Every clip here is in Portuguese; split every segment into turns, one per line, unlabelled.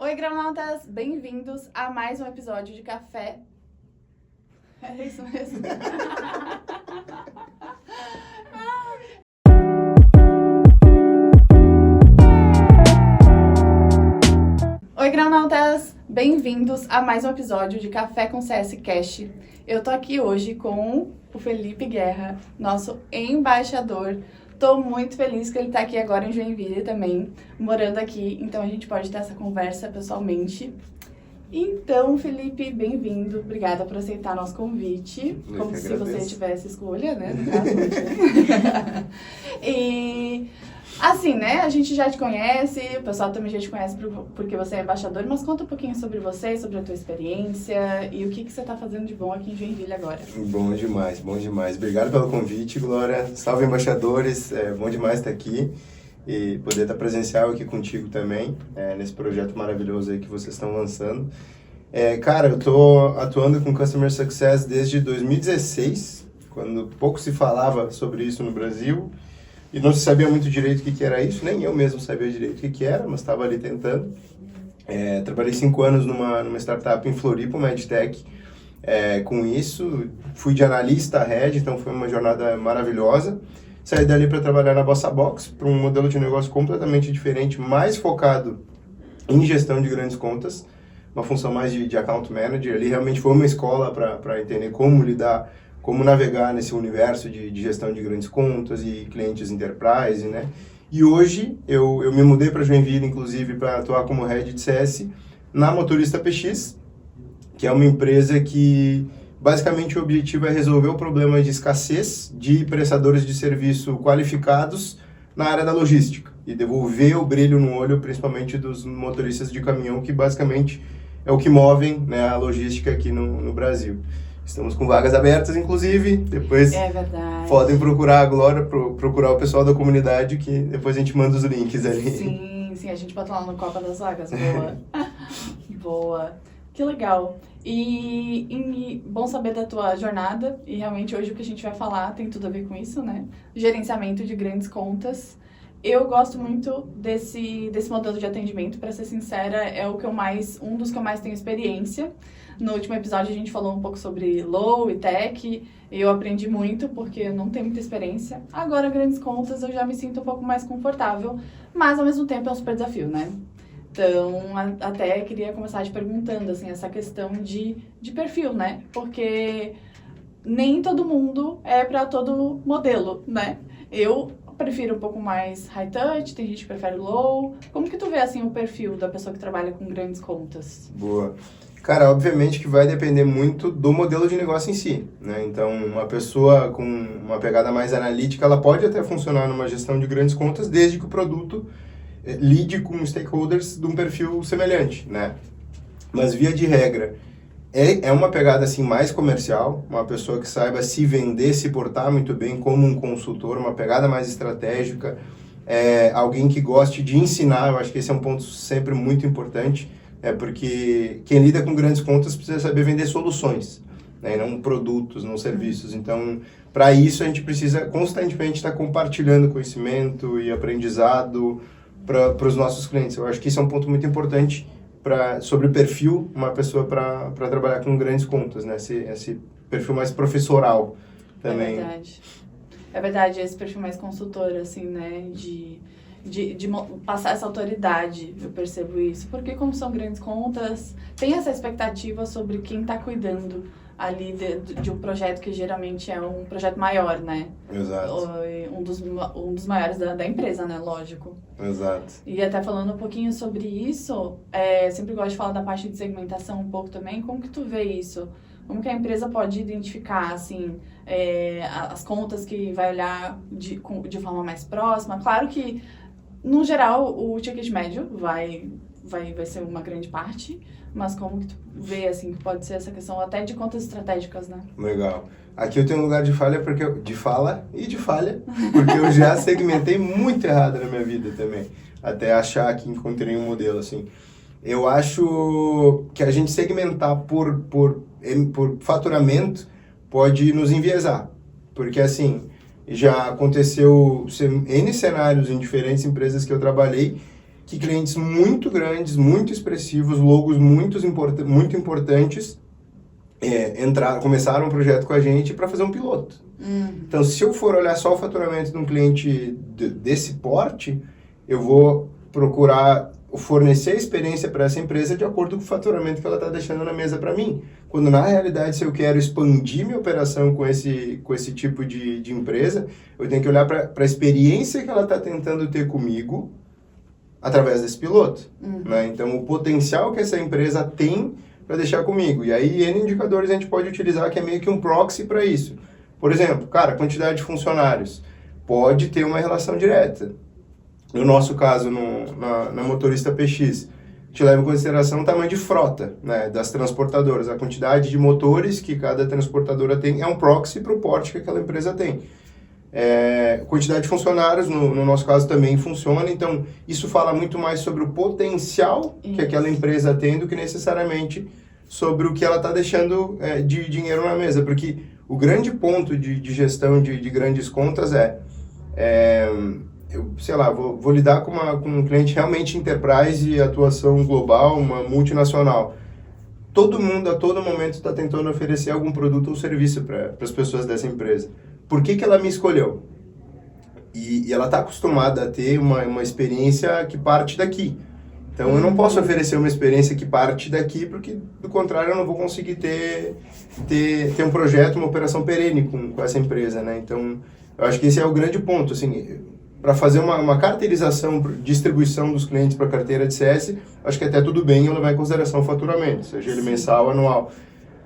Oi, granautas! Bem-vindos a mais um episódio de Café. É isso mesmo. Oi, granautas! Bem-vindos a mais um episódio de Café com CS Cash. Eu tô aqui hoje com o Felipe Guerra, nosso embaixador. Tô muito feliz que ele tá aqui agora em Joinville também, morando aqui, então a gente pode ter essa conversa pessoalmente. Então, Felipe, bem-vindo. Obrigada por aceitar nosso convite. Como se você tivesse escolha, né? No caso, E, assim, né? A gente já te conhece, o pessoal também já te conhece porque você é embaixador, mas conta um pouquinho sobre você, sobre a tua experiência e o que você tá fazendo de bom aqui em Joinville agora.
Bom demais, bom demais. Obrigado pelo convite, Glória. Salve, embaixadores. É bom demais estar aqui e poder estar presencial aqui contigo também, nesse projeto maravilhoso aí que vocês estão lançando. Cara, eu tô atuando com Customer Success desde 2016, quando pouco se falava sobre isso no Brasil e não se sabia muito direito o que era isso, nem eu mesmo sabia direito o que era, mas estava ali tentando. Trabalhei 5 anos numa startup em Floripa, uma EdTech, com isso. Fui de analista a head, então foi uma jornada maravilhosa. Saí dali para trabalhar na Bossa Box, para um modelo de negócio completamente diferente, mais focado em gestão de grandes contas, uma função mais de account manager. Ali realmente foi uma escola para entender como lidar, como navegar nesse universo de gestão de grandes contas e clientes enterprise, né? E hoje eu me mudei para Joinville, inclusive, para atuar como head de CS na Motorista PX, que é uma empresa que basicamente o objetivo é resolver o problema de escassez de prestadores de serviço qualificados na área da logística e devolver o brilho no olho, principalmente dos motoristas de caminhão, que basicamente é o que movem, né, a logística aqui no Brasil. Estamos com vagas abertas, inclusive, depois podem procurar a Glória, procurar o pessoal da comunidade, que depois a gente manda os links ali.
Sim, a gente bota lá no Copa das Vagas, boa. Boa. Que legal. E bom saber da tua jornada, e realmente hoje o que a gente vai falar tem tudo a ver com isso, né? Gerenciamento de grandes contas. Eu gosto muito desse modelo de atendimento, para ser sincera, é um dos que eu mais tenho experiência. No último episódio a gente falou um pouco sobre Low e Tech, e eu aprendi muito porque eu não tenho muita experiência. Agora, grandes contas, eu já me sinto um pouco mais confortável, mas ao mesmo tempo é um super desafio, né? Então, até queria começar te perguntando, assim, essa questão de perfil, né? Porque nem todo mundo é para todo modelo, né? Eu prefiro um pouco mais high touch, tem gente que prefere low. Como que tu vê, assim, o perfil da pessoa que trabalha com grandes contas?
Boa. Cara, obviamente que vai depender muito do modelo de negócio em si, né? Então, uma pessoa com uma pegada mais analítica, ela pode até funcionar numa gestão de grandes contas, desde que o produto lide com stakeholders de um perfil semelhante, né? Mas, via de regra, é uma pegada assim mais comercial, uma pessoa que saiba se vender, se portar muito bem como um consultor, uma pegada mais estratégica, alguém que goste de ensinar. Eu acho que esse é um ponto sempre muito importante, porque quem lida com grandes contas precisa saber vender soluções, né? Não produtos, não serviços. Então, para isso, a gente precisa constantemente estar compartilhando conhecimento e aprendizado para os nossos clientes. Eu acho que isso é um ponto muito importante sobre o perfil, uma pessoa para trabalhar com grandes contas, né? Esse perfil mais professoral também.
É verdade, esse perfil mais consultor, assim, né? De passar essa autoridade, eu percebo isso. Porque como são grandes contas, tem essa expectativa sobre quem está cuidando ali de um projeto que geralmente é um projeto maior, né?
Exato.
Um dos maiores da empresa, né? Lógico.
Exato.
E até falando um pouquinho sobre isso, sempre gosto de falar da parte de segmentação um pouco também. Como que tu vê isso? Como que a empresa pode identificar, assim, as contas que vai olhar de forma mais próxima? Claro que, no geral, o ticket médio vai ser uma grande parte, mas como que tu vê, assim, que pode ser essa questão até de contas estratégicas, né?
Legal. Aqui eu tenho um lugar de fala, porque eu já segmentei muito errado na minha vida também, até achar que encontrei um modelo, assim. Eu acho que a gente segmentar por faturamento pode nos enviesar, porque, assim, já aconteceu N cenários em diferentes empresas que eu trabalhei, que clientes muito grandes, muito expressivos, logos muito importantes, começaram um projeto com a gente para fazer um piloto. Então, se eu for olhar só o faturamento de um cliente desse porte, eu vou procurar fornecer experiência para essa empresa de acordo com o faturamento que ela está deixando na mesa para mim. Quando, na realidade, se eu quero expandir minha operação com esse tipo de empresa, eu tenho que olhar para a experiência que ela está tentando ter comigo através desse piloto. Né? Então, o potencial que essa empresa tem para deixar comigo. E aí, N indicadores a gente pode utilizar, que é meio que um proxy para isso. Por exemplo, cara, quantidade de funcionários pode ter uma relação direta. No nosso caso, na motorista PX, a gente leva em consideração o tamanho de frota, né, das transportadoras. A quantidade de motores que cada transportadora tem é um proxy para o porte que aquela empresa tem. Quantidade de funcionários, no nosso caso, também funciona. Então, isso fala muito mais sobre o potencial que aquela empresa tem do que necessariamente sobre o que ela está deixando de dinheiro na mesa. Porque o grande ponto de gestão de grandes contas eu, sei lá, vou lidar com um cliente realmente enterprise e atuação global, uma multinacional. Todo mundo, a todo momento, está tentando oferecer algum produto ou serviço para as pessoas dessa empresa. Por que ela me escolheu? E ela está acostumada a ter uma experiência que parte daqui. Então, eu não posso oferecer uma experiência que parte daqui, porque, do contrário, eu não vou conseguir ter um projeto, uma operação perene com essa empresa, né? Então, eu acho que esse é o grande ponto, assim, para fazer uma carteirização, distribuição dos clientes para a carteira de CS, acho que até tudo bem eu levar em consideração o faturamento, seja ele mensal ou anual.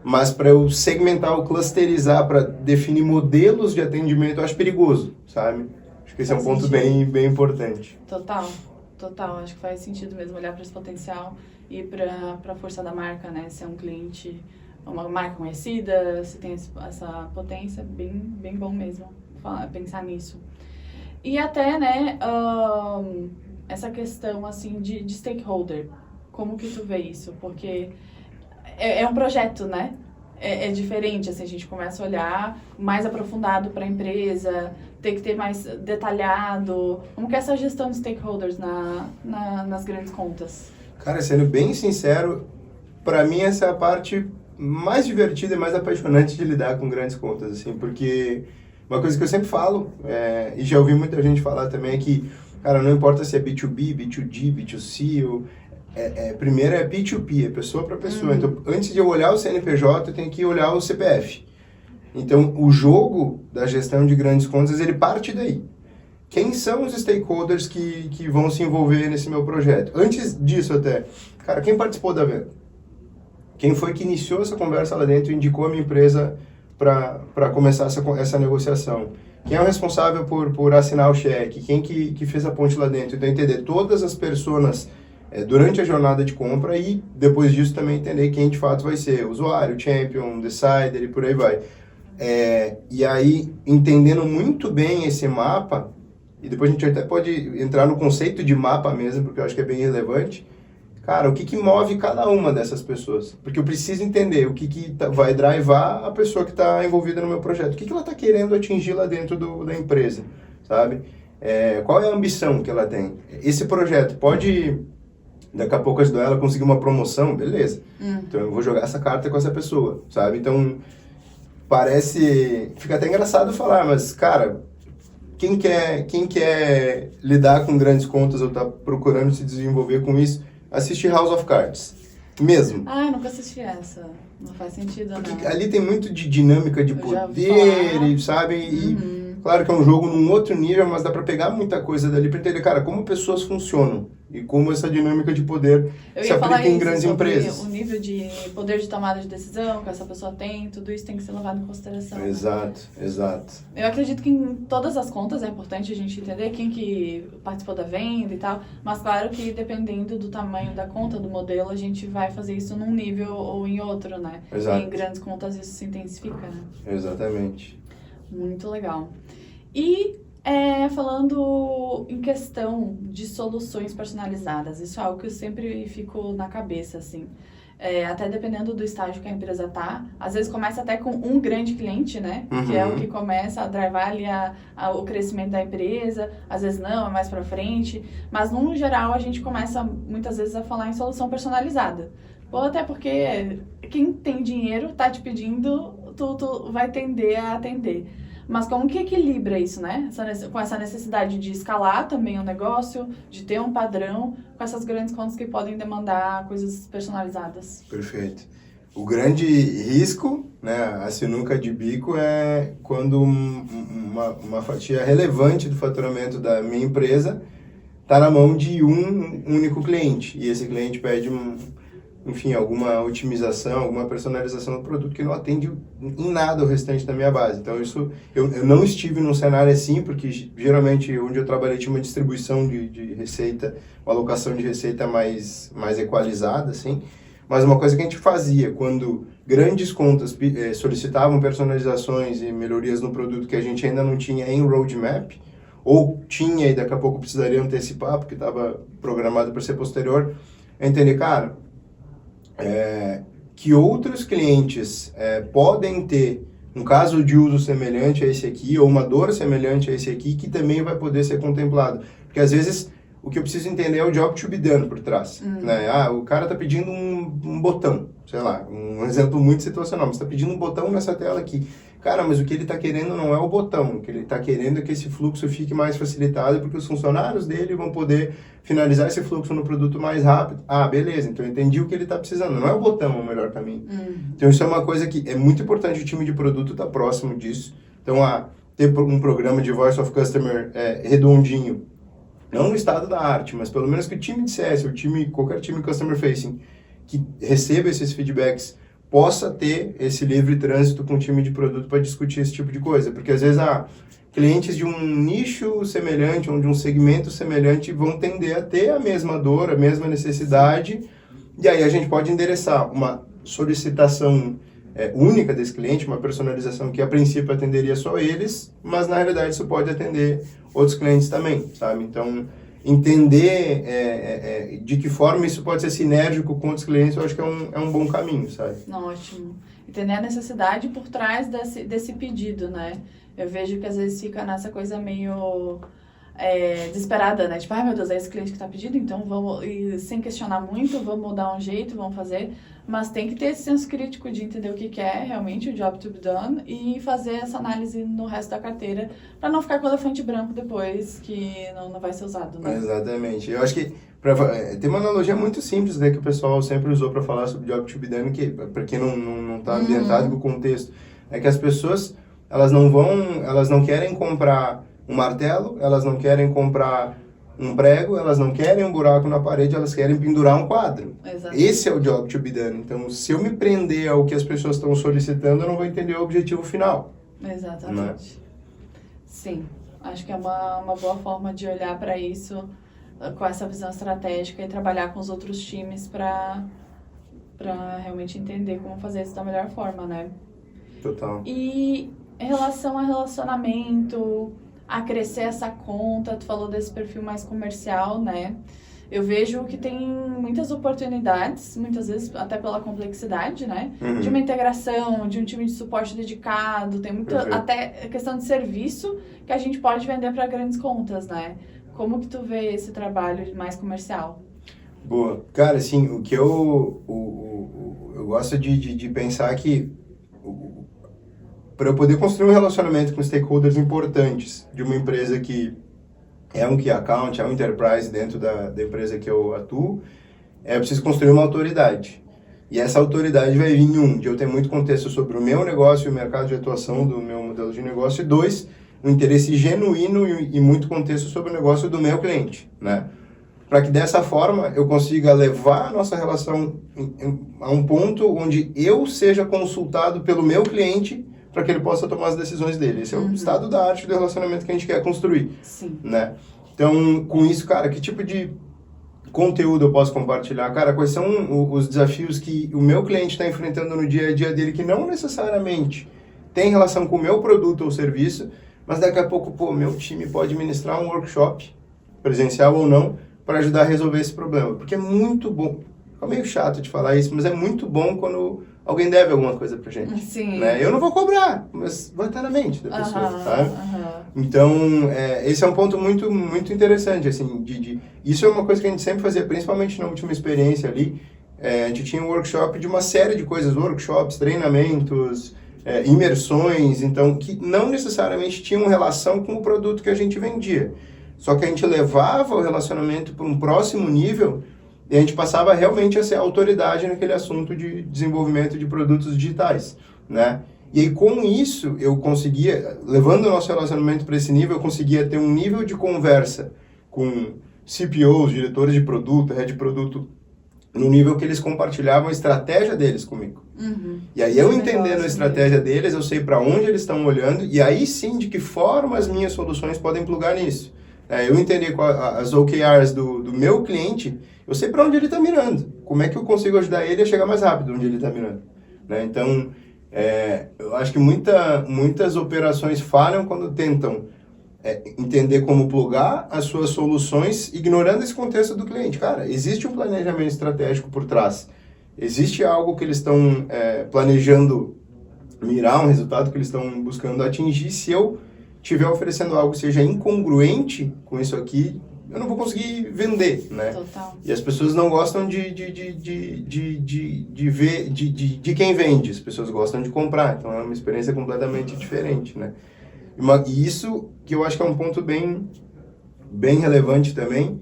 Mas para eu segmentar ou clusterizar, para definir modelos de atendimento, eu acho perigoso, sabe? Acho que esse é um ponto bem importante.
Total. Acho que faz sentido mesmo olhar para esse potencial e para a força da marca, né? Se é um cliente, uma marca conhecida, se tem essa potência, bem bom mesmo pensar nisso. E até, né, essa questão, assim, de stakeholder. Como que tu vê isso? Porque é um projeto, né? É diferente, assim, a gente começa a olhar mais aprofundado para a empresa, tem que ter mais detalhado. Como que é essa gestão de stakeholders nas grandes contas?
Cara, sendo bem sincero, para mim essa é a parte mais divertida e mais apaixonante de lidar com grandes contas, assim, porque uma coisa que eu sempre falo, e já ouvi muita gente falar também, é que, cara, não importa se é B2B, B2G, B2C, primeiro é P2P, é pessoa para pessoa. Então, antes de eu olhar o CNPJ, eu tenho que olhar o CPF. Então, o jogo da gestão de grandes contas, ele parte daí. Quem são os stakeholders que vão se envolver nesse meu projeto? Antes disso até, cara, quem participou da venda? Quem foi que iniciou essa conversa lá dentro e indicou a minha empresa para começar essa negociação? Quem é o responsável por assinar o cheque? Quem que fez a ponte lá dentro? Então, entender todas as pessoas durante a jornada de compra e depois disso também entender quem de fato vai ser usuário, champion, decider e por aí vai. E aí, entendendo muito bem esse mapa, e depois a gente até pode entrar no conceito de mapa mesmo, porque eu acho que é bem relevante. Cara, o que move cada uma dessas pessoas? Porque eu preciso entender o que vai drivar a pessoa que está envolvida no meu projeto. O que ela está querendo atingir lá dentro da empresa, sabe? Qual é a ambição que ela tem? Esse projeto pode, daqui a pouco, ajudar ela a conseguir uma promoção? Beleza. Então, eu vou jogar essa carta com essa pessoa, sabe? Então, fica até engraçado falar, mas, cara, quem quer lidar com grandes contas ou está procurando se desenvolver com isso, assiste House of Cards. Mesmo.
Eu nunca assisti essa. Não faz sentido,
porque
não.
Ali tem muito de dinâmica de poder, sabe? E claro que é um jogo num outro nível, mas dá pra pegar muita coisa dali pra entender, cara, como pessoas funcionam e como essa dinâmica de poder se aplica em grandes empresas.
O nível de poder de tomada de decisão que essa pessoa tem, tudo isso tem que ser levado em consideração.
Exato.
Eu acredito que em todas as contas é importante a gente entender quem que participou da venda e tal, mas claro que dependendo do tamanho da conta, do modelo, a gente vai fazer isso num nível ou em outro, né?
Exato.
E em grandes contas isso se intensifica, né?
Exatamente.
Muito legal. E Falando em questão de soluções personalizadas, isso é algo que eu sempre fico na cabeça, assim. Até dependendo do estágio que a empresa tá, às vezes começa até com um grande cliente, né? Que é o que começa a drivar ali o crescimento da empresa, às vezes não, é mais pra frente, mas no geral a gente começa muitas vezes a falar em solução personalizada. Ou até porque quem tem dinheiro tá te pedindo, tu vai tender a atender. Mas como que equilibra isso, né? Com essa necessidade de escalar também o negócio, de ter um padrão, com essas grandes contas que podem demandar coisas personalizadas.
Perfeito. O grande risco, né, a sinuca de bico, é quando uma fatia relevante do faturamento da minha empresa está na mão de um único cliente. E esse cliente pede enfim, alguma otimização, alguma personalização do produto que não atende em nada o restante da minha base. Então, isso eu não estive num cenário assim, porque geralmente onde eu trabalhei tinha uma distribuição de receita, uma alocação de receita mais equalizada, assim. Mas uma coisa que a gente fazia, quando grandes contas solicitavam personalizações e melhorias no produto que a gente ainda não tinha em roadmap, ou tinha e daqui a pouco precisaria antecipar, porque estava programado para ser posterior, é entender, cara, que outros clientes podem ter um caso de uso semelhante a esse aqui, ou uma dor semelhante a esse aqui, que também vai poder ser contemplado. Porque às vezes o que eu preciso entender é o job to be done por trás. Né? O cara está pedindo um botão, sei lá, um exemplo muito situacional, mas está pedindo um botão nessa tela aqui. Cara, mas o que ele está querendo não é o botão, o que ele está querendo é que esse fluxo fique mais facilitado, porque os funcionários dele vão poder finalizar esse fluxo no produto mais rápido. Beleza, então eu entendi o que ele está precisando, não é o botão o melhor caminho. Então isso é uma coisa que é muito importante o time de produto estar próximo disso. Então, ter um programa de Voice of Customer redondinho, não no estado da arte, mas pelo menos que o time de CS, qualquer time Customer Facing, que receba esses feedbacks, possa ter esse livre trânsito com o time de produto para discutir esse tipo de coisa. Porque às vezes clientes de um nicho semelhante, ou de um segmento semelhante, vão tender a ter a mesma dor, a mesma necessidade, e aí a gente pode endereçar uma solicitação única desse cliente, uma personalização que a princípio atenderia só eles, mas na realidade isso pode atender outros clientes também, sabe? Então, entender de que forma isso pode ser sinérgico com outros clientes, eu acho que é um bom caminho, sabe?
Ótimo. Entender a necessidade por trás desse pedido, né? Eu vejo que às vezes fica nessa coisa meio desesperada, né? Tipo, meu Deus, é esse cliente que tá pedindo, então vamos, e sem questionar muito, vamos dar um jeito, vamos fazer. Mas tem que ter esse senso crítico de entender o que é realmente o job to be done e fazer essa análise no resto da carteira para não ficar com o elefante branco depois que não vai ser usado, né?
Exatamente. Eu acho que tem uma analogia muito simples, né, que o pessoal sempre usou para falar sobre job to be done, que para quem não tá ambientado com o contexto, é que as pessoas elas não querem comprar um martelo, elas não querem comprar um prego, elas não querem um buraco na parede, elas querem pendurar um quadro.
Exatamente.
Esse é o job to be done. Então, se eu me prender ao que as pessoas estão solicitando, eu não vou entender o objetivo final.
Exatamente.
Né?
Sim, acho que é uma boa forma de olhar para isso com essa visão estratégica e trabalhar com os outros times para realmente entender como fazer isso da melhor forma, né?
Total.
E em relação a relacionamento, a crescer essa conta, tu falou desse perfil mais comercial, né? Eu vejo que tem muitas oportunidades, muitas vezes até pela complexidade, né? De uma integração, de um time de suporte dedicado, tem muita até questão de serviço que a gente pode vender para grandes contas, né? Como que tu vê esse trabalho mais comercial?
Boa. Cara, assim, o que eu gosto de pensar que para eu poder construir um relacionamento com stakeholders importantes de uma empresa que é um key account, é um enterprise dentro da empresa que eu atuo, eu preciso construir uma autoridade. E essa autoridade vai vir, de eu ter muito contexto sobre o meu negócio e o mercado de atuação do meu modelo de negócio, e 2, um interesse genuíno e muito contexto sobre o negócio do meu cliente, né? Para que dessa forma eu consiga levar a nossa relação a um ponto onde eu seja consultado pelo meu cliente para que ele possa tomar as decisões dele. Esse é o estado da arte do relacionamento que a gente quer construir.
Sim.
Né? Então, com isso, cara, que tipo de conteúdo eu posso compartilhar? Cara, quais são os desafios que o meu cliente está enfrentando no dia a dia dele, que não necessariamente tem relação com o meu produto ou serviço, mas daqui a pouco, pô, meu time pode ministrar um workshop, presencial ou não, para ajudar a resolver esse problema. Porque é muito bom, é meio chato de falar isso, mas é muito bom quando alguém deve alguma coisa pra gente.
Sim.
Né? Eu não vou cobrar, mas vai estar na mente da pessoa, sabe? Então, esse é um ponto muito, muito interessante, assim, isso é uma coisa que a gente sempre fazia, principalmente na última experiência ali, a gente tinha um workshop de uma série de coisas, workshops, treinamentos, imersões, então, que não necessariamente tinham relação com o produto que a gente vendia. Só que a gente levava o relacionamento para um próximo nível e a gente passava realmente a ser autoridade naquele assunto de desenvolvimento de produtos digitais, né? E aí, com isso, eu conseguia, levando o nosso relacionamento para esse nível, eu conseguia ter um nível de conversa com CPOs, diretores de produto, head de produto, no nível que eles compartilhavam a estratégia deles comigo.
Uhum.
E aí, eu entendendo a estratégia deles, eu sei para onde eles estão olhando e aí sim, de que forma as minhas soluções podem plugar nisso. Eu entender as OKRs do meu cliente, eu sei para onde ele está mirando. Como é que eu consigo ajudar ele a chegar mais rápido onde ele está mirando. Né? Então, eu acho que muitas operações falham quando tentam entender como plugar as suas soluções, ignorando esse contexto do cliente. Cara, existe um planejamento estratégico por trás. Existe algo que eles estão planejando mirar, um resultado que eles estão buscando atingir. Se eu estiver oferecendo algo que seja incongruente com isso aqui, eu não vou conseguir vender, né?
Total.
E as pessoas não gostam de ver, de quem vende, as pessoas gostam de comprar, então é uma experiência completamente diferente, né? E isso que eu acho que é um ponto bem relevante também,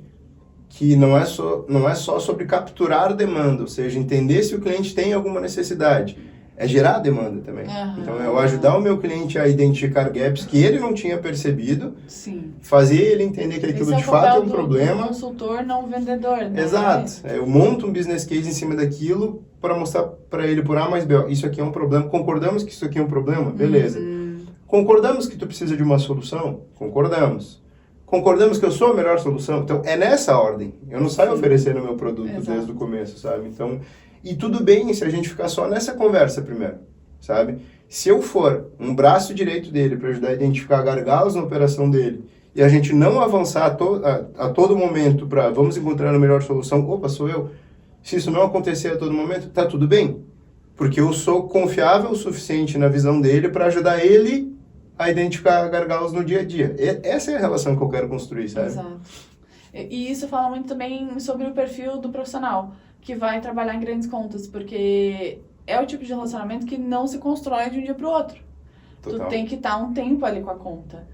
que não é só sobre capturar demanda, ou seja, entender se o cliente tem alguma necessidade, é gerar demanda também.
Uhum.
Então, é eu ajudar o meu cliente a identificar gaps que ele não tinha percebido,
sim,
fazer ele entender que aquilo de fato é um problema.
Do consultor, não o vendedor, né?
Exato. Eu monto um business case em cima daquilo para mostrar para ele por A mais B, isso aqui é um problema, concordamos que isso aqui é um problema? Beleza. Concordamos que tu precisa de uma solução? Concordamos. Concordamos que eu sou a melhor solução? Então, é nessa ordem. Eu não saio oferecendo o meu produto desde o começo, sabe? Então, e tudo bem se a gente ficar só nessa conversa primeiro, sabe? Se eu for um braço direito dele para ajudar a identificar gargalos na operação dele e a gente não avançar a todo momento para vamos encontrar a melhor solução, opa, sou eu. Se isso não acontecer a todo momento, tá tudo bem. Porque eu sou confiável o suficiente na visão dele para ajudar ele a identificar gargalos no dia a dia. Essa é a relação que eu quero construir, sabe?
Exato. E isso fala muito também sobre o perfil do profissional que vai trabalhar em grandes contas, porque é o tipo de relacionamento que não se constrói de um dia para o outro.
Total.
Tu tem que estar um tempo ali com a conta.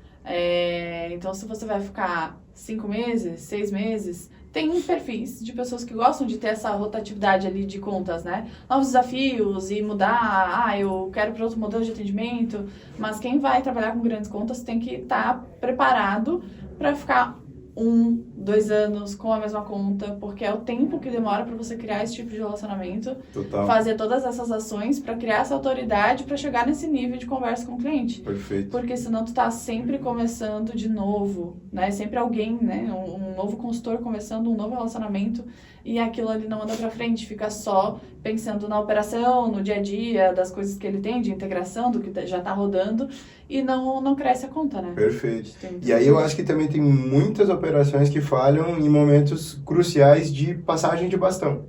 Então, se você vai ficar 5 meses, 6 meses, tem perfis de pessoas que gostam de ter essa rotatividade ali de contas, né? Novos desafios e mudar, eu quero para outro modelo de atendimento, mas quem vai trabalhar com grandes contas tem que estar preparado para ficar 1, 2 anos com a mesma conta, porque é o tempo que demora para você criar esse tipo de relacionamento.
Total.
Fazer todas essas ações para criar essa autoridade para chegar nesse nível de conversa com o cliente.
Perfeito.
Porque senão tu tá sempre começando de novo, né? Sempre alguém, né? Um novo consultor começando um novo relacionamento e aquilo ali não anda para frente, fica só pensando na operação, no dia a dia, das coisas que ele tem, de integração, do que já tá rodando e não cresce a conta, né?
Perfeito. E aí eu acho que também tem muitas operações que falham em momentos cruciais de passagem de bastão.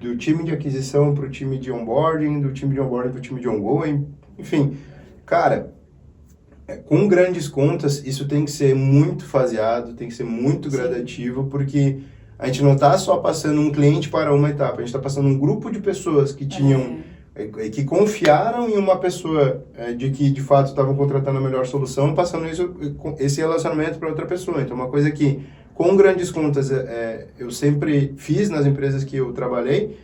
Do time de aquisição para o time de onboarding, do time de onboarding para o time de ongoing, enfim. Cara, com grandes contas, isso tem que ser muito faseado, tem que ser muito gradativo, porque a gente não está só passando um cliente para uma etapa, a gente está passando um grupo de pessoas que tinham, que confiaram em uma pessoa de que de fato estavam contratando a melhor solução, passando esse relacionamento para outra pessoa. Então, uma coisa que com grandes contas eu sempre fiz nas empresas que eu trabalhei,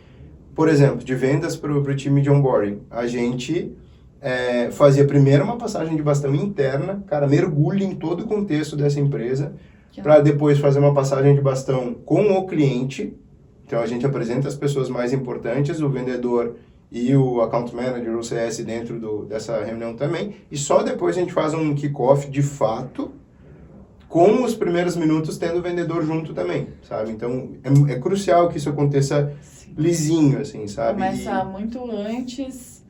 por exemplo, de vendas para o time de onboarding, a gente fazia primeiro uma passagem de bastão interna, cara, mergulha em todo o contexto dessa empresa, para depois fazer uma passagem de bastão com o cliente. Então, a gente apresenta as pessoas mais importantes, o vendedor e o account manager, o CS, dentro dessa reunião também. E só depois a gente faz um kickoff de fato, com os primeiros minutos tendo o vendedor junto também, sabe? Então, é crucial que isso aconteça lisinho, assim, sabe?
Começa muito antes,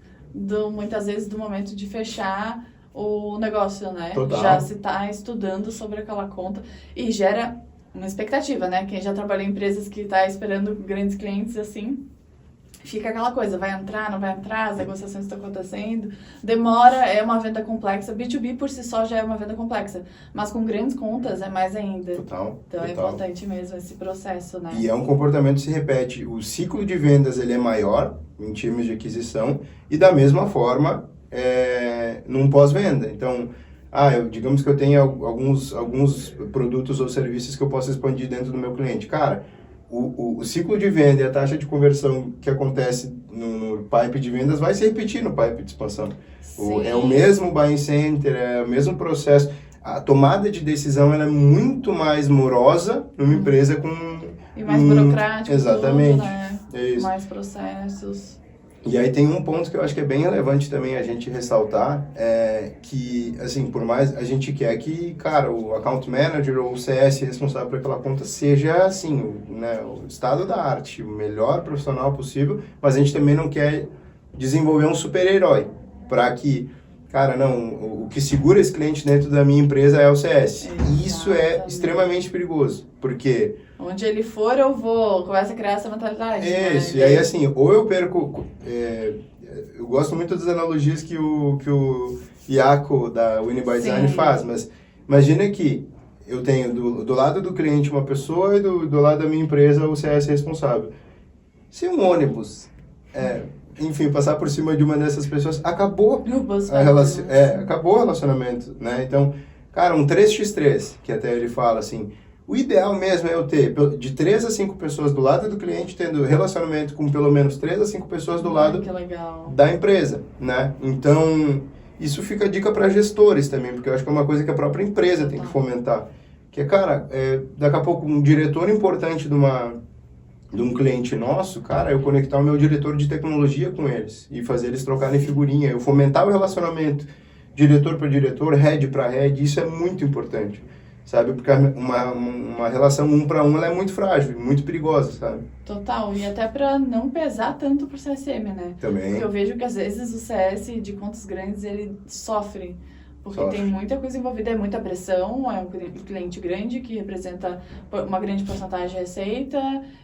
muitas vezes, do momento de fechar o negócio, né?
Total.
Já se tá estudando sobre aquela conta e gera uma expectativa, né? Quem já trabalhou em empresas que tá esperando grandes clientes assim, fica aquela coisa, vai entrar, não vai entrar, as negociações estão acontecendo, demora, é uma venda complexa. B2B por si só já é uma venda complexa, mas com grandes contas é mais ainda.
Total.
Então é importante mesmo esse processo, né?
E é um comportamento que se repete. O ciclo de vendas ele é maior em times de aquisição e da mesma forma num pós-venda. Então, digamos que eu tenha alguns produtos ou serviços que eu possa expandir dentro do meu cliente. Cara, o ciclo de venda e a taxa de conversão que acontece no pipe de vendas vai se repetir no pipe de expansão. É o mesmo buying center, é o mesmo processo. A tomada de decisão ela é muito mais morosa numa empresa com...
E mais burocrático.
Exatamente.
Tudo, né?
É isso.
Mais processos.
E aí tem um ponto que eu acho que é bem relevante também a gente ressaltar, que, assim, por mais a gente quer que, cara, o account manager ou o CS responsável por aquela conta seja, assim, o estado da arte, o melhor profissional possível, mas a gente também não quer desenvolver um super-herói para que, cara, não, o que segura esse cliente dentro da minha empresa é o CS. E isso é extremamente perigoso, porque...
Onde ele for, eu vou. Começa a criar essa mentalidade.
Isso, né? E aí assim, ou eu perco... eu gosto muito das analogias que o Iaco da Winnie by Design faz, mas imagina que eu tenho do lado do cliente uma pessoa e do lado da minha empresa o CS responsável. Se um ônibus, enfim, passar por cima de uma dessas pessoas, acabou acabou o relacionamento, né? Então, cara, um 3x3, que até ele fala assim... O ideal mesmo é eu ter de 3 a 5 pessoas do lado do cliente, tendo relacionamento com pelo menos 3 a 5 pessoas do lado da empresa, né? Então, isso fica a dica para gestores também, porque eu acho que é uma coisa que a própria empresa tem que fomentar. Que é, cara, daqui a pouco um diretor importante de um cliente nosso, cara, eu conectar o meu diretor de tecnologia com eles e fazer eles trocarem figurinha, eu fomentar o relacionamento diretor para diretor, head para head, isso é muito importante. Sabe? Porque uma relação 1 para 1 ela é muito frágil, muito perigosa, sabe?
Total, e até para não pesar tanto pro CSM, né?
Também.
Porque eu vejo que às vezes o CS de contas grandes, ele sofre. Porque tem muita coisa envolvida, é muita pressão, é um cliente grande que representa uma grande porcentagem de receita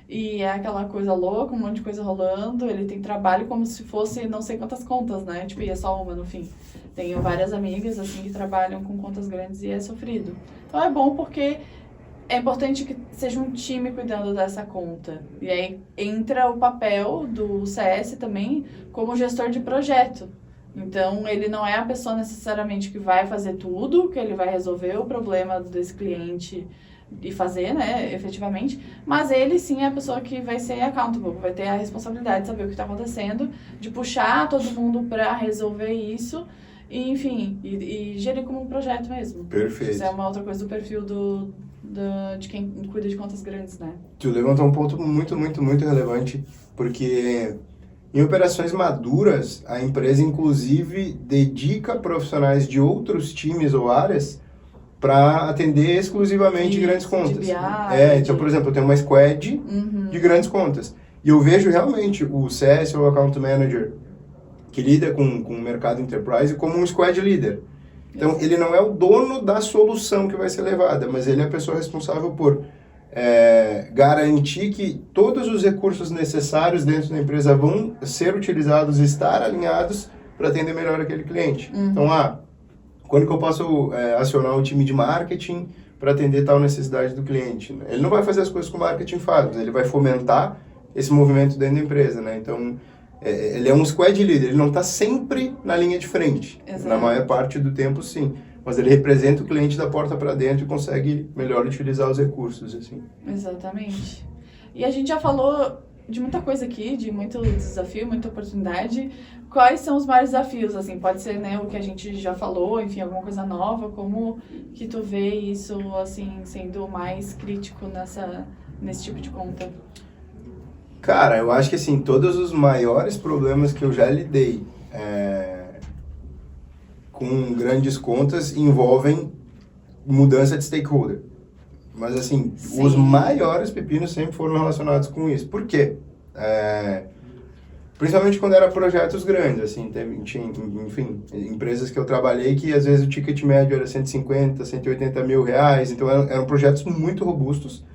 e é aquela coisa louca, um monte de coisa rolando, ele tem trabalho como se fosse não sei quantas contas, né? Tipo, e é só uma no fim. Tenho várias amigas, assim, que trabalham com contas grandes e é sofrido. Então é bom porque é importante que seja um time cuidando dessa conta. E aí entra o papel do CS também como gestor de projeto. Então, ele não é a pessoa necessariamente que vai fazer tudo, que ele vai resolver o problema desse cliente e fazer, né, efetivamente, mas ele sim é a pessoa que vai ser accountable, vai ter a responsabilidade de saber o que está acontecendo, de puxar todo mundo para resolver isso, e, enfim, e gerir como um projeto mesmo.
Perfeito.
Isso é uma outra coisa do perfil de quem cuida de contas grandes, né?
Tu levantou um ponto muito, muito, muito relevante, porque... Em operações maduras, a empresa, inclusive, dedica profissionais de outros times ou áreas para atender exclusivamente grandes contas. Então, por exemplo, eu tenho uma squad de grandes contas. E eu vejo realmente o CS ou Account Manager que lida com o mercado enterprise como um squad leader. Então, ele não é o dono da solução que vai ser levada, mas ele é a pessoa responsável por... garantir que todos os recursos necessários dentro da empresa vão ser utilizados e estar alinhados para atender melhor aquele cliente. Então, quando que eu posso acionar o time de marketing para atender tal necessidade do cliente? Ele não vai fazer as coisas que o marketing faz, mas ele vai fomentar esse movimento dentro da empresa, né? Então, ele é um squad leader, ele não está sempre na linha de frente. Exato. Na maior parte do tempo, sim. Mas ele representa o cliente da porta para dentro e consegue melhor utilizar os recursos, assim.
Exatamente. E a gente já falou de muita coisa aqui, de muito desafio, muita oportunidade. Quais são os maiores desafios, assim? Pode ser, né, o que a gente já falou, enfim, alguma coisa nova. Como que tu vê isso, assim, sendo mais crítico nesse tipo de conta?
Cara, eu acho que, assim, todos os maiores problemas que eu já lidei com grandes contas envolvem mudança de stakeholder. Mas, assim, os maiores pepinos sempre foram relacionados com isso. Por quê? Principalmente quando era projetos grandes, assim, tinha, enfim, empresas que eu trabalhei que às vezes o ticket médio era 150, 180 mil reais, então eram projetos muito robustos,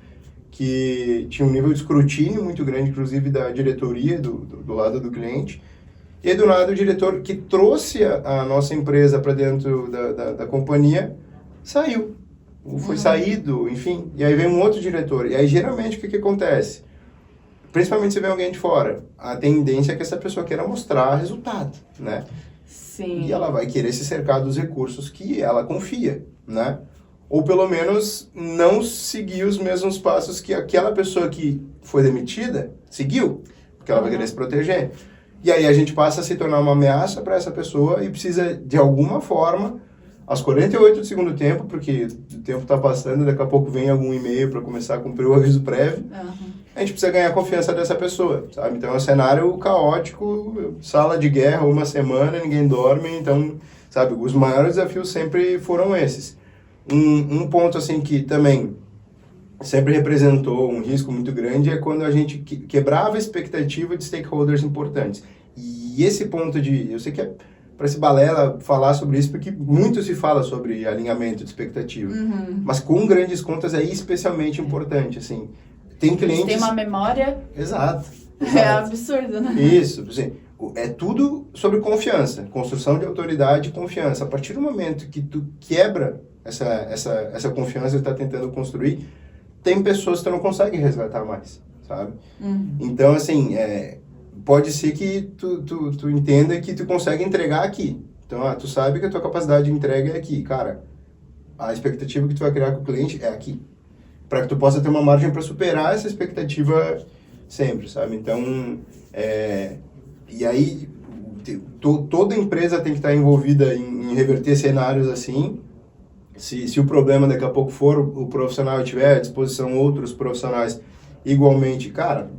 que tinham um nível de escrutínio muito grande, inclusive da diretoria, do lado do cliente, e do lado o diretor que trouxe a nossa empresa para dentro da companhia, saiu, foi saído, enfim, e aí vem um outro diretor, e aí geralmente o que acontece? Principalmente se vem alguém de fora, a tendência é que essa pessoa queira mostrar resultado, né?
Sim.
E ela vai querer se cercar dos recursos que ela confia, né? Ou pelo menos não seguir os mesmos passos que aquela pessoa que foi demitida seguiu, porque ela vai querer se proteger. E aí a gente passa a se tornar uma ameaça para essa pessoa e precisa, de alguma forma, aos 48 do segundo tempo, porque o tempo está passando, daqui a pouco vem algum e-mail para começar a cumprir o aviso prévio, a gente precisa ganhar a confiança dessa pessoa, sabe? Então é um cenário caótico, sala de guerra, uma semana, ninguém dorme, então, sabe, os maiores desafios sempre foram esses. Um ponto, assim, que também sempre representou um risco muito grande é quando a gente quebrava a expectativa de stakeholders importantes. E esse ponto eu sei que é para esse balela falar sobre isso, porque muito se fala sobre alinhamento de expectativa, mas com grandes contas é especialmente importante, assim. Tem clientes...
Tem uma memória...
Exato.
É absurdo, né?
Isso, assim, é tudo sobre confiança, construção de autoridade e confiança. A partir do momento que tu quebra essa confiança que tu está tentando construir, tem pessoas que tu não consegue resgatar mais, sabe? Então, assim, pode ser que tu entenda que tu consegue entregar aqui. Então, tu sabe que a tua capacidade de entrega é aqui. Cara, a expectativa que tu vai criar com o cliente é aqui. Para que tu possa ter uma margem para superar essa expectativa sempre, sabe? Então, e aí, toda empresa tem que estar envolvida em reverter cenários assim. Se o problema daqui a pouco for o profissional e tiver à disposição outros profissionais igualmente, cara,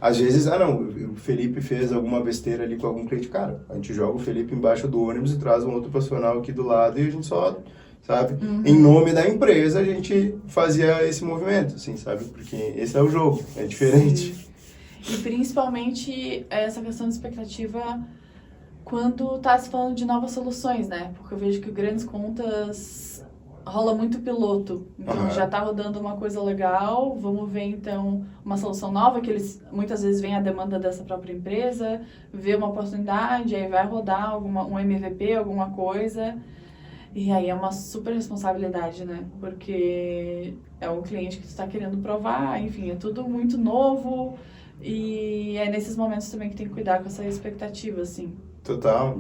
às vezes, o Felipe fez alguma besteira ali com algum cliente, cara, a gente joga o Felipe embaixo do ônibus e traz um outro profissional aqui do lado e a gente só... sabe? Em nome da empresa, a gente fazia esse movimento, assim, sabe? Porque esse é o jogo, é diferente.
Sim. E principalmente essa questão de expectativa quando tá se falando de novas soluções, né? Porque eu vejo que grandes contas rola muito piloto. Então já tá rodando uma coisa legal, vamos ver então uma solução nova, que eles muitas vezes vem a demanda dessa própria empresa, vê uma oportunidade, aí vai rodar um MVP, alguma coisa... E aí é uma super responsabilidade, né? Porque é um cliente que tu está querendo provar, enfim, é tudo muito novo. E é nesses momentos também que tem que cuidar com essa expectativa, assim.
Total.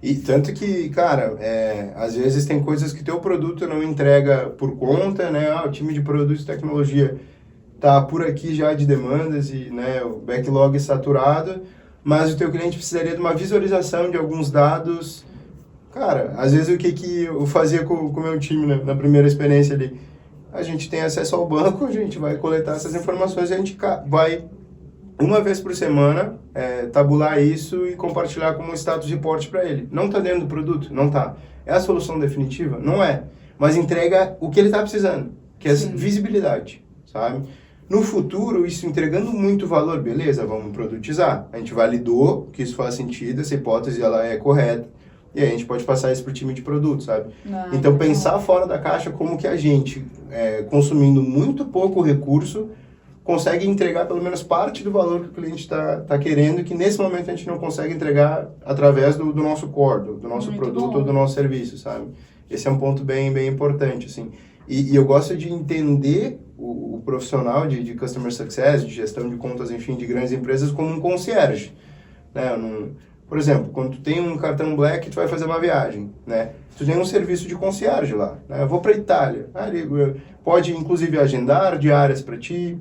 E tanto que, cara, às vezes tem coisas que teu produto não entrega por conta, né? O time de produto e tecnologia tá por aqui já de demandas e, né, o backlog saturado, mas o teu cliente precisaria de uma visualização de alguns dados. Cara, às vezes o que eu fazia com o meu time, né, na primeira experiência ali, a gente tem acesso ao banco, a gente vai coletar essas informações e a gente vai, uma vez por semana, tabular isso e compartilhar como um status report para ele. Não está dentro do produto? Não está. É a solução definitiva? Não é. Mas entrega o que ele está precisando, que é visibilidade, sabe? No futuro, isso entregando muito valor, beleza, vamos produtizar. A gente validou que isso faz sentido, essa hipótese ela é correta. E aí a gente pode passar isso para o time de produto, sabe? Então, pensar fora da caixa como que a gente, consumindo muito pouco recurso, consegue entregar pelo menos parte do valor que o cliente está querendo, que nesse momento a gente não consegue entregar através do nosso core, do nosso produto ou do nosso serviço, sabe? Esse é um ponto bem, bem importante, assim. E eu gosto de entender o profissional de Customer Success, de gestão de contas, enfim, de grandes empresas, como um concierge, né? Por exemplo, quando tu tem um cartão Black, tu vai fazer uma viagem, né? Tu tem um serviço de concierge lá, né? Eu vou para Itália. Ele pode, inclusive, agendar diárias para ti,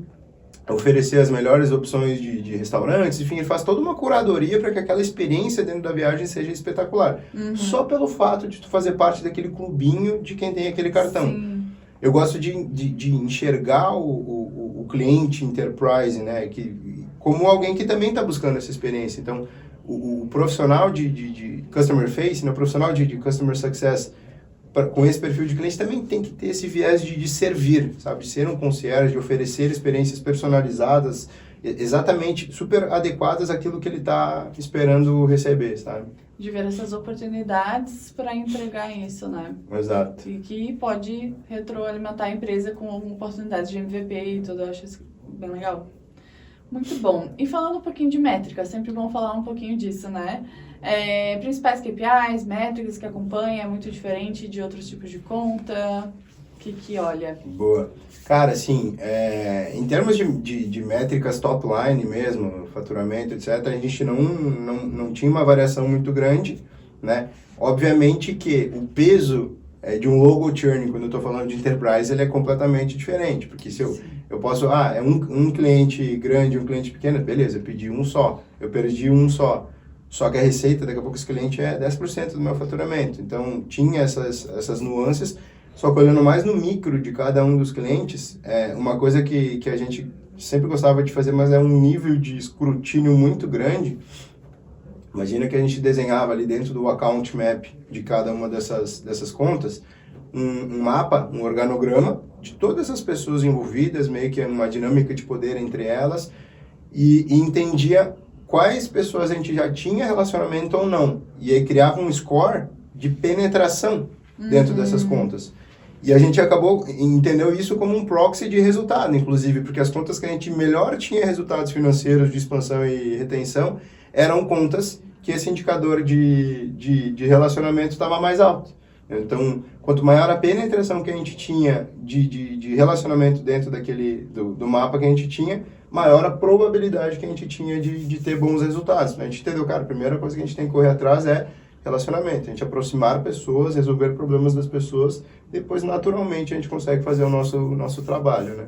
oferecer as melhores opções de restaurantes, enfim, ele faz toda uma curadoria para que aquela experiência dentro da viagem seja espetacular. Só pelo fato de tu fazer parte daquele clubinho de quem tem aquele cartão. Sim. Eu gosto de enxergar o cliente enterprise, né? Como alguém que também está buscando essa experiência. Então, o profissional de customer face, né, o profissional de customer success, com esse perfil de cliente, também tem que ter esse viés de servir, sabe? De ser um concierge, de oferecer experiências personalizadas exatamente super adequadas àquilo que ele está esperando receber, sabe?
De ver essas oportunidades para entregar isso, né?
Exato.
E que pode retroalimentar a empresa com oportunidades de MVP e tudo, eu acho isso bem legal. Muito bom. E falando um pouquinho de métricas, sempre bom falar um pouquinho disso, né? Principais KPIs, métricas que acompanha, é muito diferente de outros tipos de conta. O que olha?
Boa. Cara, assim, em termos de métricas top line mesmo, faturamento, etc., a gente não tinha uma variação muito grande, né? Obviamente que o peso de um logo churn, quando eu estou falando de enterprise, ele é completamente diferente, porque se eu posso, é um cliente grande, um cliente pequeno, beleza, eu pedi um só, eu perdi um só. Só que a receita, daqui a pouco esse cliente é 10% do meu faturamento. Então, tinha essas nuances. Só que olhando mais no micro de cada um dos clientes, uma coisa que a gente sempre gostava de fazer, mas é um nível de escrutínio muito grande. Imagina que a gente desenhava ali dentro do account map de cada uma dessas contas, um mapa, um organograma de todas as pessoas envolvidas, meio que uma dinâmica de poder entre elas, e entendia quais pessoas a gente já tinha relacionamento ou não. E aí criava um score de penetração dentro dessas contas. E a gente entendeu isso como um proxy de resultado, inclusive, porque as contas que a gente melhor tinha resultados financeiros de expansão e retenção eram contas que esse indicador de relacionamento estava mais alto. Então, quanto maior a penetração que a gente tinha de relacionamento dentro do mapa que a gente tinha, maior a probabilidade que a gente tinha de ter bons resultados. A gente entendeu, cara, a primeira coisa que a gente tem que correr atrás é relacionamento, a gente aproximar pessoas, resolver problemas das pessoas, depois naturalmente a gente consegue fazer o nosso trabalho, né?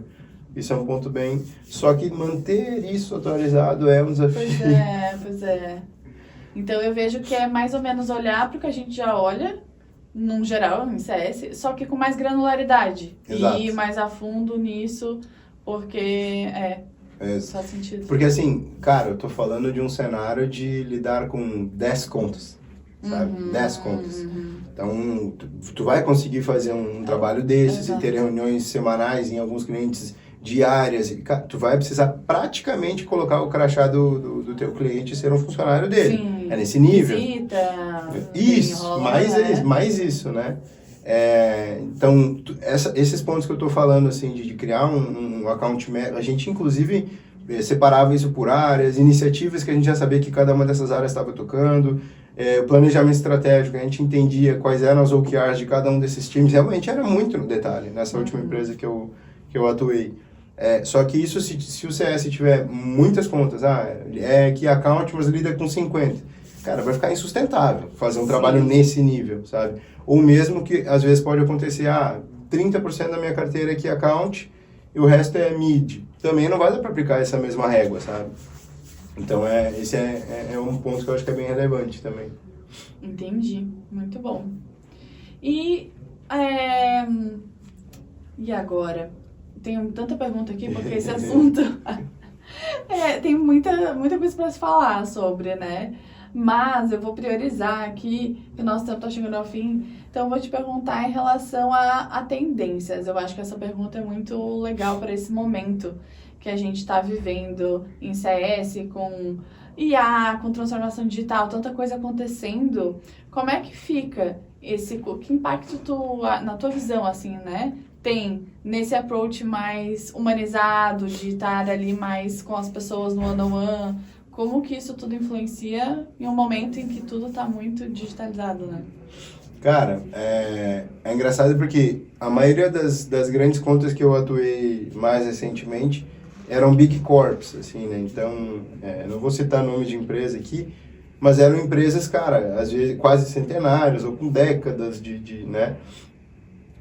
Isso é um ponto bem... Só que manter isso atualizado é um desafio.
Pois é. Então eu vejo que é mais ou menos olhar para o que a gente já olha, num geral, em CS, só que com mais granularidade.
Exato.
E ir mais a fundo nisso, porque faz sentido.
Porque assim, cara, eu tô falando de um cenário de lidar com 10 contas. Sabe? 10 contas. Então, tu vai conseguir fazer um trabalho desses e ter reuniões semanais em alguns clientes diárias. E, cara, tu vai precisar praticamente colocar o crachá do teu cliente e ser um funcionário dele.
Sim.
É nesse nível.
Visita.
Isso, mais isso, né? Então, esses pontos que eu tô falando, assim, de criar um account manager, a gente, inclusive, separava isso por áreas, iniciativas que a gente já sabia que cada uma dessas áreas estava tocando. O planejamento estratégico, a gente entendia quais eram as OKRs de cada um desses times, realmente era muito no detalhe, nessa última empresa que eu atuei. Só que isso, se o CS tiver muitas contas, que account, mas lida com 50, cara, vai ficar insustentável fazer um trabalho nesse nível, sabe? Ou mesmo que, às vezes, pode acontecer, 30% da minha carteira é key account e o resto é mid. Também não vai dar para aplicar essa mesma régua, sabe? Então, esse é um ponto que eu acho que é bem relevante também.
Entendi. Muito bom. E agora? Tenho tanta pergunta aqui, porque esse assunto tem muita coisa para se falar sobre, né? Mas eu vou priorizar aqui, que o nosso tempo está chegando ao fim. Então, eu vou te perguntar em relação a tendências. Eu acho que essa pergunta é muito legal para esse momento que a gente está vivendo em CS, com IA, com transformação digital, tanta coisa acontecendo. Como é que fica que impacto na tua visão, assim, né, tem nesse approach mais humanizado, de estar ali mais com as pessoas no one-on-one? Como que isso tudo influencia em um momento em que tudo está muito digitalizado, né?
Cara, é engraçado porque a maioria das grandes contas que eu atuei mais recentemente eram Big Corps, assim, né? Então, não vou citar nome de empresa aqui, mas eram empresas, cara, às vezes quase centenárias ou com décadas né?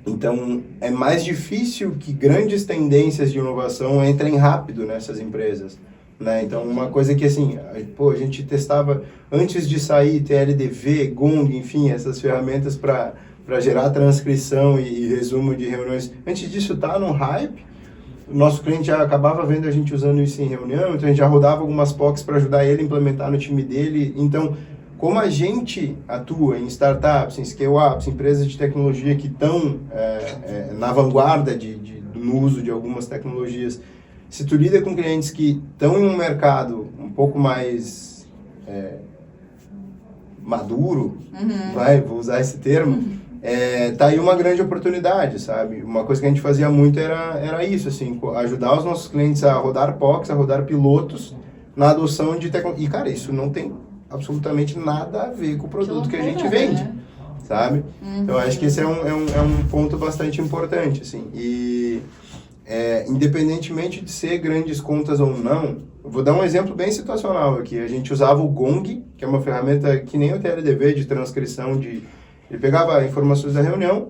Então, é mais difícil que grandes tendências de inovação entrem rápido nessas empresas, né? Então, uma coisa que, assim, a gente testava antes de sair TLDV, Gong, enfim, essas ferramentas para gerar transcrição e resumo de reuniões. Antes disso, tá no hype. O nosso cliente já acabava vendo a gente usando isso em reunião, então a gente já rodava algumas POCs para ajudar ele a implementar no time dele. Então, como a gente atua em startups, em scale-ups, empresas de tecnologia que estão na vanguarda no uso de algumas tecnologias, Se tu lida com clientes que estão em um mercado um pouco mais maduro, vou usar esse termo, tá aí uma grande oportunidade, sabe? Uma coisa que a gente fazia muito era isso, assim, ajudar os nossos clientes a rodar POCs, a rodar pilotos na adoção de tecnologia. E, cara, isso não tem absolutamente nada a ver com o produto que a gente vende, né? Sabe? Então, eu acho que esse é um ponto bastante importante, assim. E, independentemente de ser grandes contas ou não, eu vou dar um exemplo bem situacional aqui. A gente usava o Gong, que é uma ferramenta que nem o TLDV, de transcrição de... Ele pegava informações da reunião,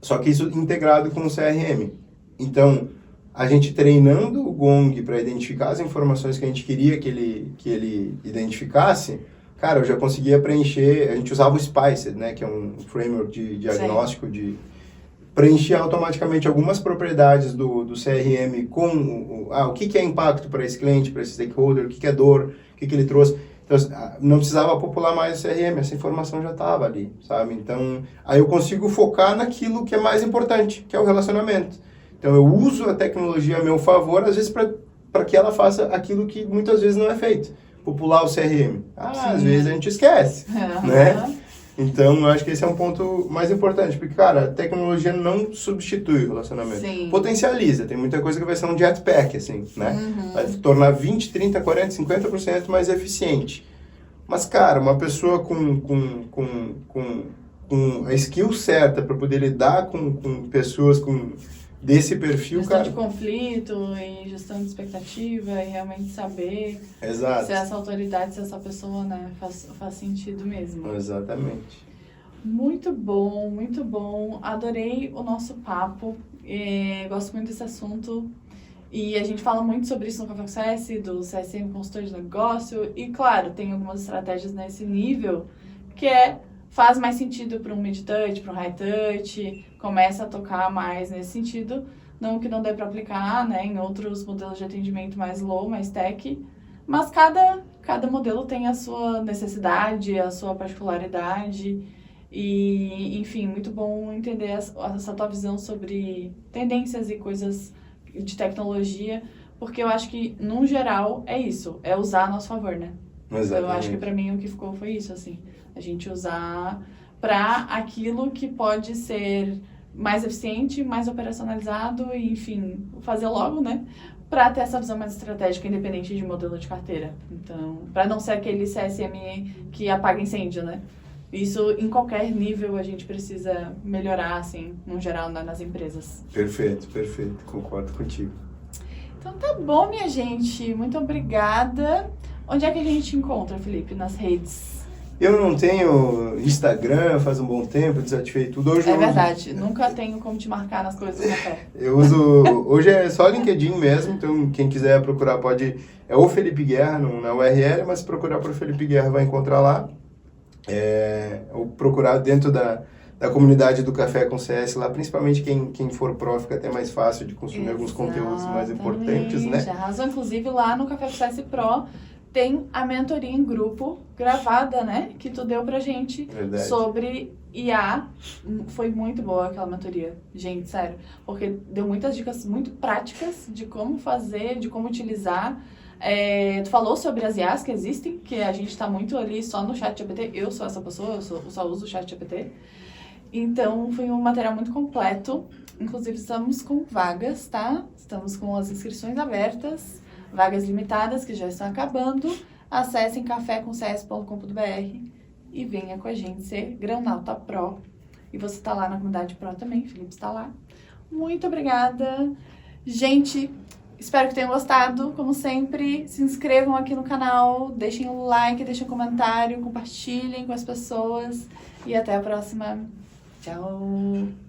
só que isso integrado com o CRM. Então, a gente treinando o Gong para identificar as informações que a gente queria que ele identificasse, cara, eu já conseguia preencher... A gente usava o Spiced, né, que é um framework de diagnóstico, preencher automaticamente algumas propriedades do CRM com o que é impacto para esse cliente, para esse stakeholder, o que é dor, o que ele trouxe. Então, não precisava popular mais o CRM, essa informação já estava ali, sabe? Então, aí eu consigo focar naquilo que é mais importante, que é o relacionamento. Então, eu uso a tecnologia a meu favor, às vezes, para que ela faça aquilo que muitas vezes não é feito. Popular o CRM. Às vezes a gente esquece, né? Então, eu acho que esse é um ponto mais importante, porque, cara, a tecnologia não substitui o relacionamento.
Sim.
Potencializa. Tem muita coisa que vai ser um jetpack, assim, né? Vai tornar 20, 30, 40, 50% mais eficiente. Mas, cara, uma pessoa com a skill certa para poder lidar com pessoas desse perfil,
gestão
cara...
de conflito e gestão de expectativa e realmente saber
Exato.
se essa autoridade, se essa pessoa, né, faz sentido mesmo.
Exatamente.
Muito bom, muito bom. Adorei o nosso papo. Gosto muito desse assunto. E a gente fala muito sobre isso no Café com CS, do CSM consultor de negócio. E, claro, tem algumas estratégias nesse nível que faz mais sentido para um mid-touch, para um high-touch, começa a tocar mais nesse sentido. Não que não dê para aplicar, né, em outros modelos de atendimento mais low, mais tech, mas cada modelo tem a sua necessidade, a sua particularidade. E, enfim, muito bom entender essa tua visão sobre tendências e coisas de tecnologia, porque eu acho que, no geral, é isso, é usar a nosso favor, né?
Exatamente.
Eu acho que para mim o que ficou foi isso, assim, a gente usar para aquilo que pode ser mais eficiente, mais operacionalizado e, enfim, fazer logo, né? Para ter essa visão mais estratégica, independente de modelo de carteira. Então, para não ser aquele CSM que apaga incêndio, né? Isso, em qualquer nível, a gente precisa melhorar, assim, no geral, nas empresas.
Perfeito. Concordo contigo.
Então, tá bom, minha gente. Muito obrigada. Onde é que a gente encontra, Felipe, nas redes?
Eu não tenho Instagram faz um bom tempo, desativei tudo. Hoje
verdade, nunca tenho como te marcar nas coisas do café.
Eu uso... Hoje é só LinkedIn mesmo, então quem quiser procurar pode... É o Felipe Guerra na URL, mas se procurar por Felipe Guerra vai encontrar lá. Ou procurar dentro da comunidade do Café com CS lá, principalmente quem for pró, fica até mais fácil de consumir alguns conteúdos mais importantes, né?
Arrasou, inclusive lá no Café com CS Pro tem a mentoria em grupo gravada, né? Que tu deu pra gente.
Verdade.
Sobre IA. Foi muito boa aquela mentoria, gente, sério. Porque deu muitas dicas muito práticas de como fazer, de como utilizar. Tu falou sobre as IAs que existem, que a gente tá muito ali só no ChatGPT. Eu sou essa pessoa, eu só uso o ChatGPT. Então, foi um material muito completo. Inclusive, estamos com vagas, tá? Estamos com as inscrições abertas, vagas limitadas que já estão acabando. Acessem cafécomcs.com.br e venha com a gente ser Grãonauta Pro. E você tá lá na comunidade Pro também, Felipe está lá. Muito obrigada. Gente, espero que tenham gostado. Como sempre, se inscrevam aqui no canal, deixem o like, deixem um comentário, compartilhem com as pessoas. E até a próxima. Tchau!